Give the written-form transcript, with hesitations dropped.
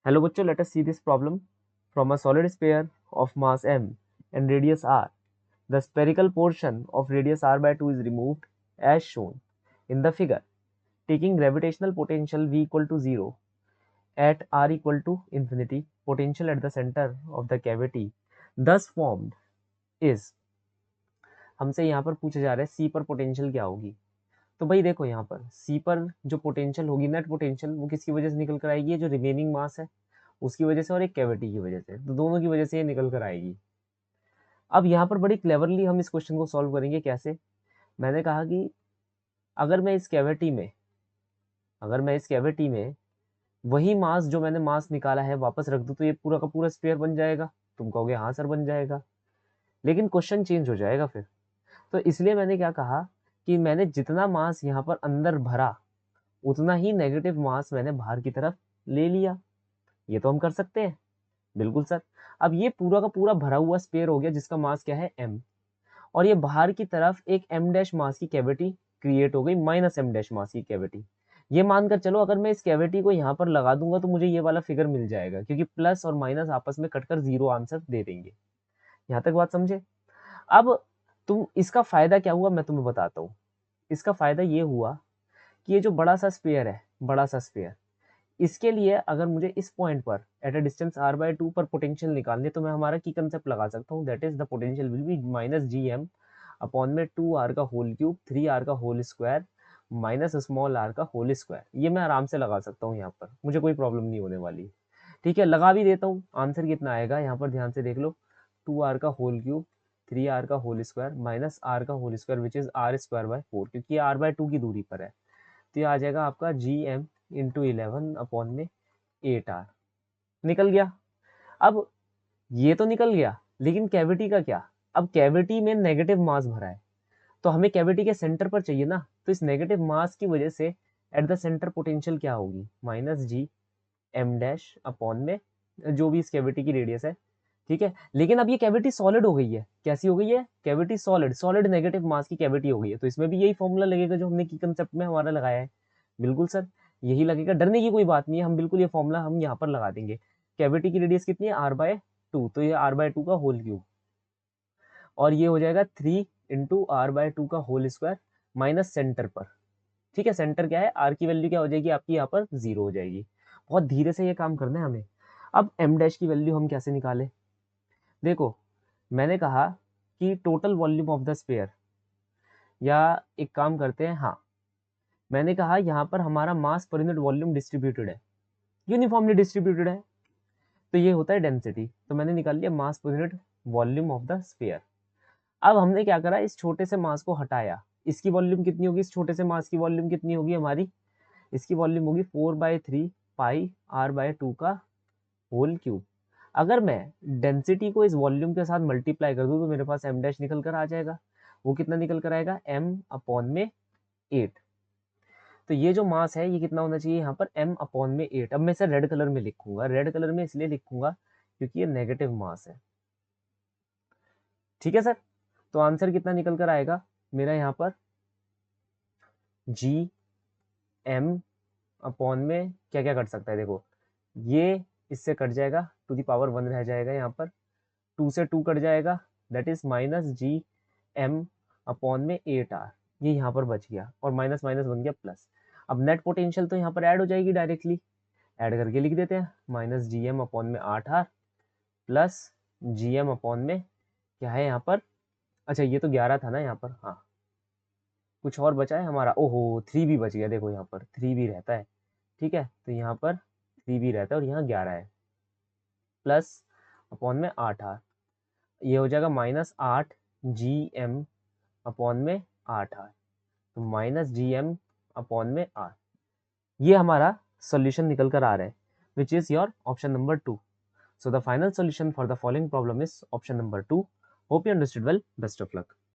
Hello bachcho, let us see this problem. From a solid sphere of mass m and radius r, the spherical portion of radius r by 2 is removed as shown in the figure. Taking gravitational potential v equal to 0 at r equal to infinity, potential at the center of the cavity thus formed is, हमसे यहाँ पर पूछा जा रहा है सी पर potential क्या होगी। तो भाई देखो यहाँ पर सी पर जो पोटेंशियल होगी, नेट पोटेंशियल, वो किसकी वजह से निकल कर आएगी, जो रिमेनिंग मास है उसकी वजह से और एक कैविटी की वजह से, तो दोनों की वजह से ये निकल कर आएगी। अब यहाँ पर बड़ी क्लेवरली हम इस क्वेश्चन को सॉल्व करेंगे। कैसे? मैंने कहा कि अगर मैं इस कैविटी में वही मास जो मैंने मास निकाला है वापस रख दूं तो ये पूरा का पूरा स्फीयर बन जाएगा। तुम कहोगे हाँ सर बन जाएगा, लेकिन क्वेश्चन चेंज हो जाएगा फिर। तो इसलिए मैंने क्या कहा कि मैंने जितना मास यहाँ पर अंदर भरा उतना ही नेगेटिव मास मैंने बाहर की तरफ ले लिया। ये तो हम कर सकते हैं, बिल्कुल सर। अब ये पूरा का पूरा भरा हुआ स्फीयर हो गया जिसका मास क्या है m, और ये बाहर की तरफ एक m डैश मास की कैविटी क्रिएट हो गई, माइनस m डैश मास की कैविटी। ये मानकर चलो अगर मैं इस कैविटी को यहाँ पर लगा दूंगा तो मुझे ये वाला फिगर मिल जाएगा, क्योंकि प्लस और माइनस आपस में कटकर जीरो आंसर दे देंगे। यहाँ तक बात समझे? अब तुम इसका फायदा क्या हुआ मैं तुम्हें बताता हूँ। इसका फायदा ये हुआ कि ये जो बड़ा सा स्फीयर, इसके लिए अगर मुझे इस पॉइंट पर at a distance r by 2 पर पोटेंशियल निकालने, तो मैं हमारा की कंसेप्ट लगा सकता हूँ, that is the potential will be minus G M upon में 2r का होल क्यूब 3r का whole square minus small r का होल स्क्वायर। ये मैं आराम से लगा सकता हूँ, यहाँ पर मुझे कोई प्रॉब्लम नहीं होने वाली। ठीक है, लगा भी देता हूँ। आंसर कितना आएगा यहाँ पर ध्यान से देख लो, 2r का होल क्यूब 3r का होल स्क्वायर माइनस r का whole square which is r square by 4, क्योंकि ये r बाय 2 की दूरी पर है। तो ये आ जाएगा आपका जी एम इंटू 11 अपॉन में 8r। निकल गया। अब ये तो निकल गया, लेकिन कैविटी का क्या? अब कैविटी में नेगेटिव मास भरा है तो हमें कैविटी के सेंटर पर चाहिए ना, तो इस नेगेटिव मास की वजह से एट द सेंटर पोटेंशियल क्या होगी, minus G M dash upon में जो भी इस कैविटी की रेडियस है। ठीक है, लेकिन अब ये कैविटी सॉलिड हो गई है। कैसी हो गई है? कैविटी सॉलिड नेगेटिव मास की कैविटी हो गई है, तो इसमें भी यही फॉर्मूला लगेगा जो हमने की कंसेप्ट में हमारा लगाया है। बिल्कुल सर, यही लगेगा, डरने की कोई बात नहीं है। हम बिल्कुल ये फॉर्मूला हम यहाँ पर लगा देंगे। कैविटी की रेडियस कितनी है? r बाय 2, तो ये r बाय 2 का होल क्यूब, और ये हो जाएगा 3 इंटू आर बाय 2 का होल स्क्वायर माइनस सेंटर पर। ठीक है, सेंटर क्या है? r की वैल्यू क्या हो जाएगी आपकी यहाँ पर? 0 हो जाएगी। बहुत धीरे से ये काम करना है हमें। अब m डैश की वैल्यू हम कैसे निकालें? देखो, मैंने कहा कि total volume of the sphere, या एक काम करते हैं, हाँ मैंने कहा यहाँ पर हमारा मास पर यूनिट वॉल्यूम डिस्ट्रीब्यूटेड है, यूनिफॉर्मली डिस्ट्रीब्यूटेड है, तो ये होता है डेंसिटी। तो मैंने निकाल लिया mass per unit volume of the sphere. अब हमने क्या करा, इस छोटे से मास को हटाया। इसकी वॉल्यूम कितनी होगी? इस छोटे से मास की वॉल्यूम कितनी होगी हमारी? इसकी वॉल्यूम होगी 4/3 पाई r/2 का होल क्यूब। अगर मैं डेंसिटी को इस वॉल्यूम के साथ मल्टीप्लाई कर दूं तो मेरे पास m डैश निकल कर आ जाएगा। वो कितना निकल कर आएगा? m अपॉन में 8। तो ये जो मास है ये कितना होना चाहिए यहाँ पर? m अपॉन में 8। अब मैं इसे रेड कलर में लिखूंगा। रेड कलर में इसलिए लिखूंगा क्योंकि ये नेगेटिव मास है। ठीक है सर, तो आंसर कितना निकल कर आएगा मेरा यहाँ पर? जी एम अपॉन में क्या क्या कट सकता है, देखो ये इससे कट जाएगा, टू दी पावर 1 रह जाएगा, यहाँ पर 2 से 2 कट जाएगा, that is minus G M upon में 8r। ये यहाँ पर बच गया और माइनस माइनस बन गया प्लस। अब नेट पोटेंशियल तो यहाँ पर ऐड हो जाएगी, डायरेक्टली ऐड करके लिख देते हैं, माइनस जी एम अपॉन में 8r प्लस जी एम अपॉन में क्या है यहाँ पर? अच्छा ये तो 11 था ना यहाँ पर, हाँ कुछ और बचा है हमारा, ओहो 3 भी बच गया, देखो यहाँ पर 3 भी रहता है। ठीक है, तो यहाँ पर 3 भी रहता है और यहाँ 11 है, प्लस अपॉन में 8r, ये हो जाएगा माइनस 8 जी एम अपॉन में 8r, तो माइनस जी एम अपॉन में r। ये हमारा सॉल्यूशन निकल कर आ रहा है, which is your option number 2। So the final solution for the following problem is option number 2. Hope you understood well. Best of luck.